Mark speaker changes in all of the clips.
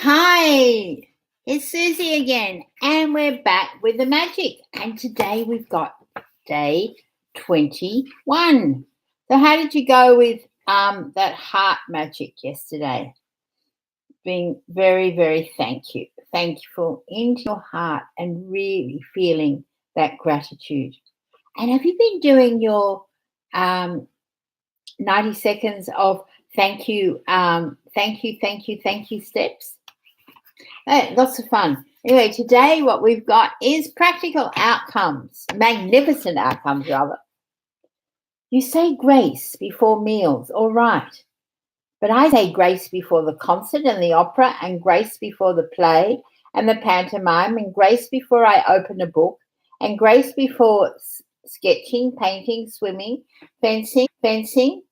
Speaker 1: Hi, it's Suzie again, and we're back with the magic. And today we've got day 21. So, how did you go with that heart magic yesterday? Being very, very thankful into your heart, and really feeling that gratitude. And have you been doing your 90 seconds of thank you steps? Lots of fun. Anyway, today what we've got is practical outcomes, magnificent outcomes, rather. You say grace before meals, all right. But I say grace before the concert and the opera, and grace before the play and the pantomime, and grace before I open a book, and grace before sketching, painting, swimming, fencing,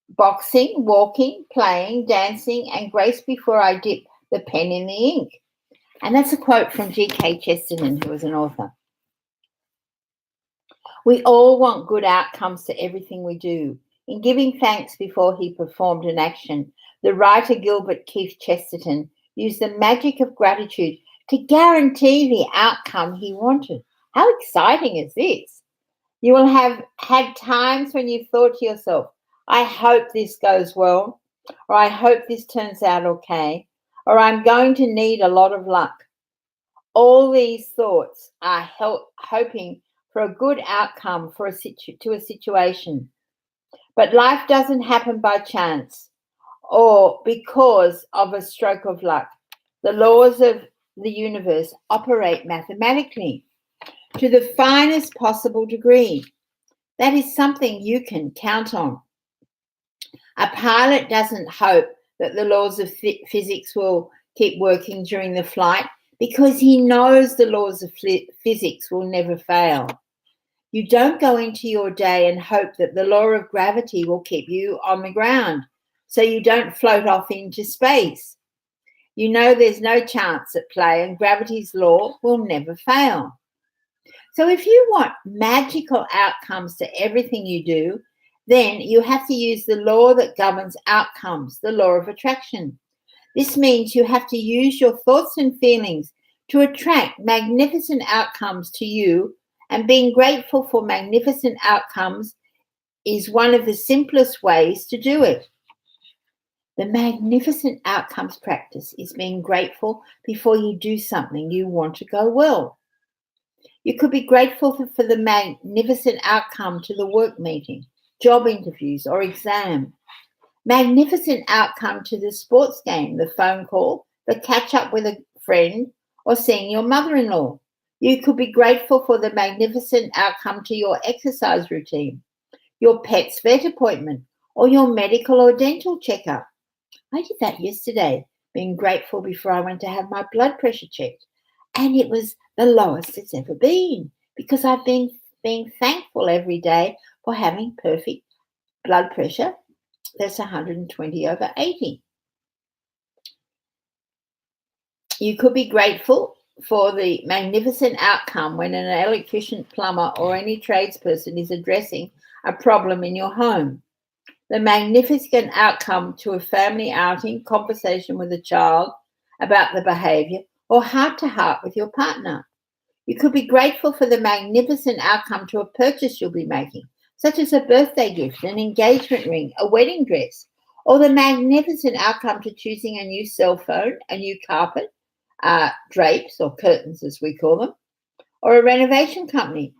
Speaker 1: boxing, walking, playing, dancing, and grace before I dip the pen in the ink. And that's a quote from G.K. Chesterton, who was an author. We all want good outcomes to everything we do. In giving thanks before he performed an action, the writer Gilbert Keith Chesterton used the magic of gratitude to guarantee the outcome he wanted. How exciting is this? You will have had times when you've thought to yourself, I hope this goes well, or I hope this turns out okay, or I'm going to need a lot of luck. All these thoughts are hoping for a good outcome to a situation. But life doesn't happen by chance or because of a stroke of luck. The laws of the universe operate mathematically to the finest possible degree. That is something you can count on. A pilot doesn't hope that the laws of physics will keep working during the flight because he knows the laws of physics will never fail. You don't go into your day and hope that the law of gravity will keep you on the ground so you don't float off into space. You know there's no chance at play and gravity's law will never fail. So if you want magical outcomes to everything you do, then you have to use the law that governs outcomes, the law of attraction. This means you have to use your thoughts and feelings to attract magnificent outcomes to you, and being grateful for magnificent outcomes is one of the simplest ways to do it. The magnificent outcomes practice is being grateful before you do something you want to go well. You could be grateful for the magnificent outcome to the work meeting, job interviews, or exam. Magnificent outcome to the sports game, the phone call, the catch up with a friend, or seeing your mother-in-law. You could be grateful for the magnificent outcome to your exercise routine, your pet's vet appointment, or your medical or dental checkup. I did that yesterday, being grateful before I went to have my blood pressure checked. And it was the lowest it's ever been because I've been being thankful every day for having perfect blood pressure. That's 120/80. You could be grateful for the magnificent outcome when an electrician, plumber, or any tradesperson is addressing a problem in your home. The magnificent outcome to a family outing, conversation with a child about the behavior, or heart-to-heart with your partner. You could be grateful for the magnificent outcome to a purchase you'll be making, such as a birthday gift, an engagement ring, a wedding dress, or the magnificent outcome to choosing a new cell phone, a new carpet, drapes or curtains as we call them, or a renovation company.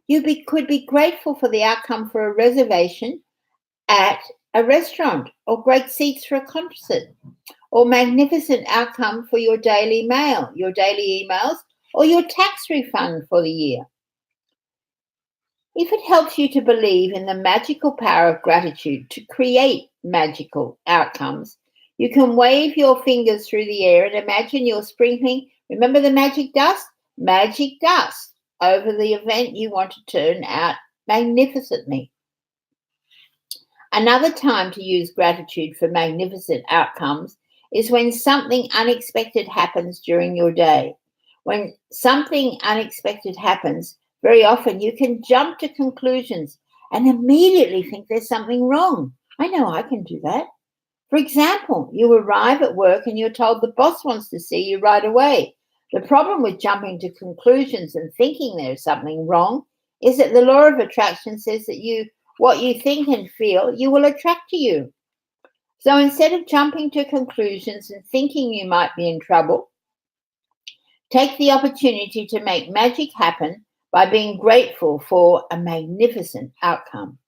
Speaker 1: You could be grateful for the outcome for a reservation at a restaurant, or great seats for a concert, or magnificent outcome for your daily mail, your daily emails, or your tax refund for the year. If it helps you to believe in the magical power of gratitude to create magical outcomes, you can wave your fingers through the air and imagine you're sprinkling, remember the magic dust? Magic dust over the event you want to turn out magnificently. Another time to use gratitude for magnificent outcomes is when something unexpected happens during your day. When something unexpected happens, very often you can jump to conclusions and immediately think there's something wrong. I know I can do that. For example, you arrive at work and you're told the boss wants to see you right away. The problem with jumping to conclusions and thinking there's something wrong is that the law of attraction says that what you think and feel, you will attract to you. So instead of jumping to conclusions and thinking you might be in trouble, take the opportunity to make magic happen by being grateful for a magnificent outcome.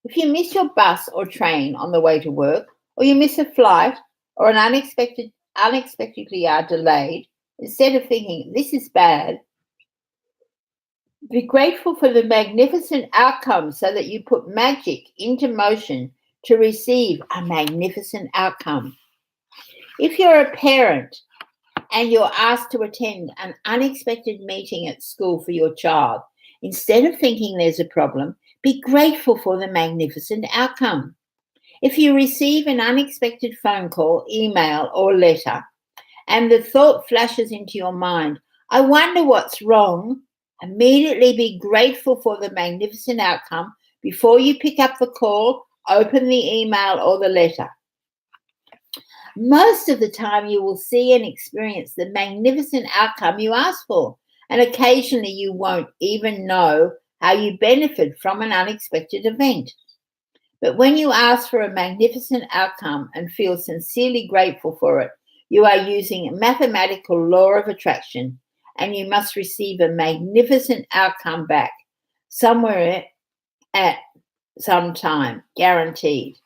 Speaker 1: If you miss your bus or train on the way to work, or you miss a flight, or unexpectedly are delayed, instead of thinking, this is bad, be grateful for the magnificent outcome so that you put magic into motion to receive a magnificent outcome. If you're a parent and you're asked to attend an unexpected meeting at school for your child, instead of thinking there's a problem, be grateful for the magnificent outcome. If you receive an unexpected phone call, email, or letter, and the thought flashes into your mind, I wonder what's wrong, immediately be grateful for the magnificent outcome before you pick up the call, open the email, or the letter. Most of the time, you will see and experience the magnificent outcome you asked for, and occasionally you won't even know how you benefit from an unexpected event. But when you ask for a magnificent outcome and feel sincerely grateful for it, you are using a mathematical law of attraction, and you must receive a magnificent outcome back somewhere at some time, guaranteed.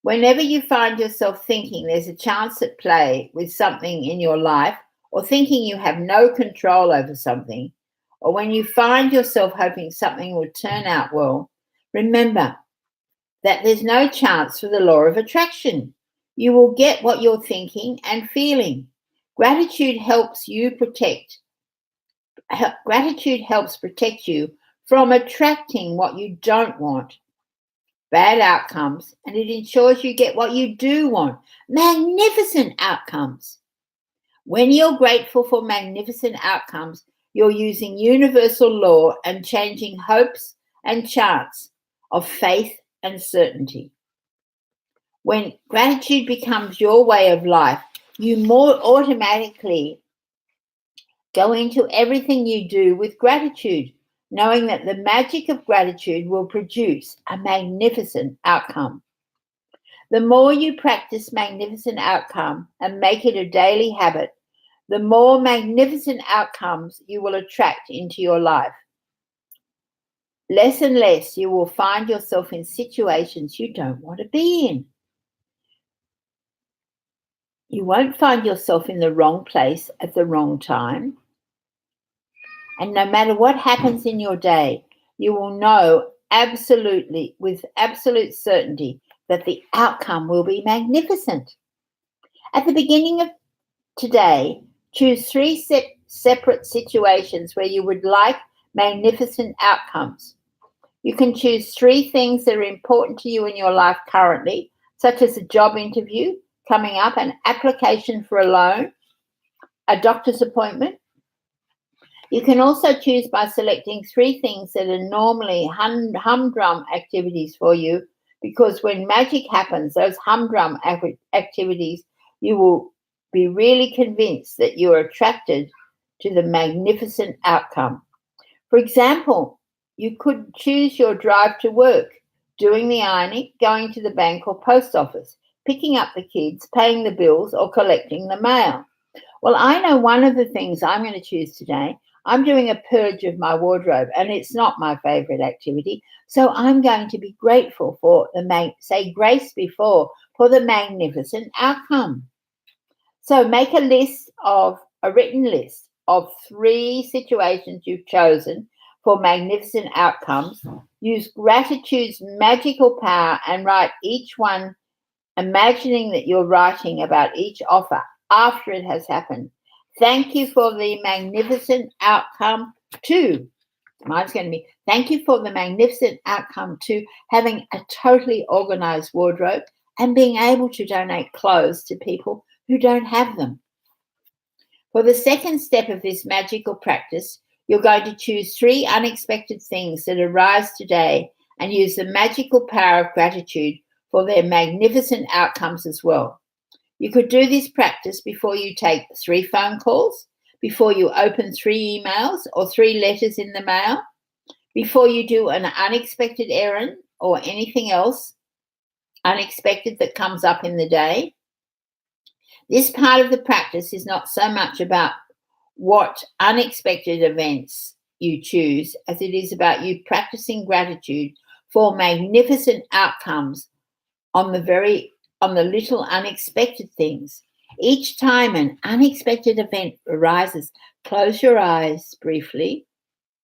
Speaker 1: Whenever you find yourself thinking there's a chance at play with something in your life, or thinking you have no control over something, or when you find yourself hoping something will turn out well, remember that there's no chance for the law of attraction. You will get what you're thinking and feeling. Gratitude helps protect you from attracting what you don't want, bad outcomes, and it ensures you get what you do want, magnificent outcomes. When you're grateful for magnificent outcomes, you're using universal law and changing hopes and chance of faith and certainty. When gratitude becomes your way of life, you more automatically go into everything you do with gratitude, knowing that the magic of gratitude will produce a magnificent outcome. The more you practice magnificent outcome and make it a daily habit, the more magnificent outcomes you will attract into your life. Less and less you will find yourself in situations you don't want to be in. You won't find yourself in the wrong place at the wrong time. And no matter what happens in your day, you will know with absolute certainty that the outcome will be magnificent. At the beginning of today, choose 3 separate situations where you would like magnificent outcomes. You can choose 3 things that are important to you in your life currently, such as a job interview coming up, an application for a loan, a doctor's appointment. You can also choose by selecting 3 things that are normally humdrum activities for you, because when magic happens, those humdrum activities, you will be really convinced that you are attracted to the magnificent outcome. For example, you could choose your drive to work, doing the ironing, going to the bank or post office, picking up the kids, paying the bills, or collecting the mail. Well, I know one of the things I'm going to choose today. I'm doing a purge of my wardrobe, and it's not my favorite activity. So I'm going to be grateful for say grace before, for the magnificent outcome. So make a written list of 3 situations you've chosen for magnificent outcomes. Use gratitude's magical power and write each one, imagining that you're writing about each offer after it has happened. Thank you for the magnificent outcome to, mine's going to be, thank you for the magnificent outcome to having a totally organized wardrobe and being able to donate clothes to people who don't have them. For the second step of this magical practice, you're going to choose 3 unexpected things that arise today and use the magical power of gratitude for their magnificent outcomes as well. You could do this practice before you take 3 phone calls, before you open 3 emails or 3 letters in the mail, before you do an unexpected errand or anything else unexpected that comes up in the day. This part of the practice is not so much about what unexpected events you choose as it is about you practicing gratitude for magnificent outcomes on the little unexpected things. Each time an unexpected event arises, close your eyes briefly,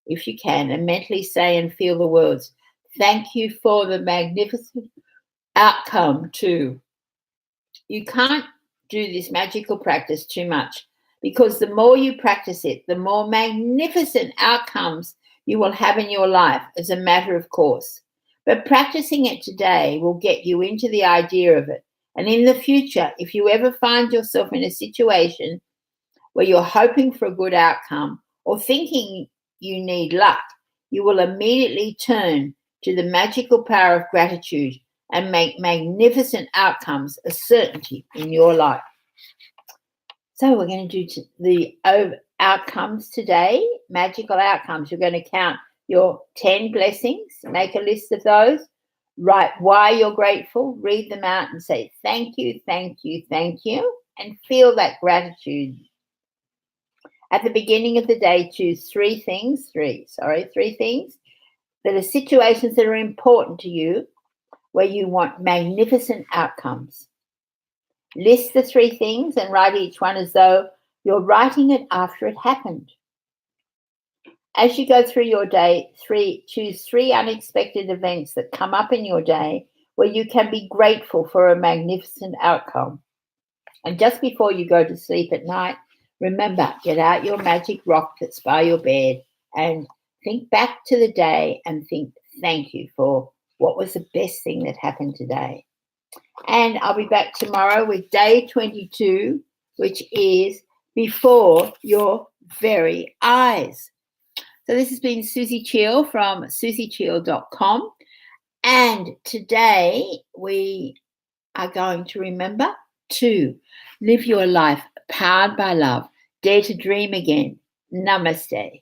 Speaker 1: if you can, and mentally say and feel the words, "Thank you for the magnificent outcome too." You can't do this magical practice too much because the more you practice it, the more magnificent outcomes you will have in your life as a matter of course. But practicing it today will get you into the idea of it. And in the future, if you ever find yourself in a situation where you're hoping for a good outcome or thinking you need luck, you will immediately turn to the magical power of gratitude and make magnificent outcomes a certainty in your life. So we're going to do the outcomes today, magical outcomes. You're going to count your 10 blessings, make a list of those, write why you're grateful, read them out and say thank you, thank you, thank you, and feel that gratitude. At the beginning of the day, choose three things that are situations that are important to you where you want magnificent outcomes. List the 3 things and write each one as though you're writing it after it happened. As you go through your day, choose 3 unexpected events that come up in your day where you can be grateful for a magnificent outcome. And just before you go to sleep at night, remember, get out your magic rock that's by your bed and think back to the day and think thank you for what was the best thing that happened today. And I'll be back tomorrow with day 22, which is before your very eyes. So this has been Suzie Cheel from suziecheel.com. And today we are going to remember to live your life powered by love. Dare to dream again. Namaste.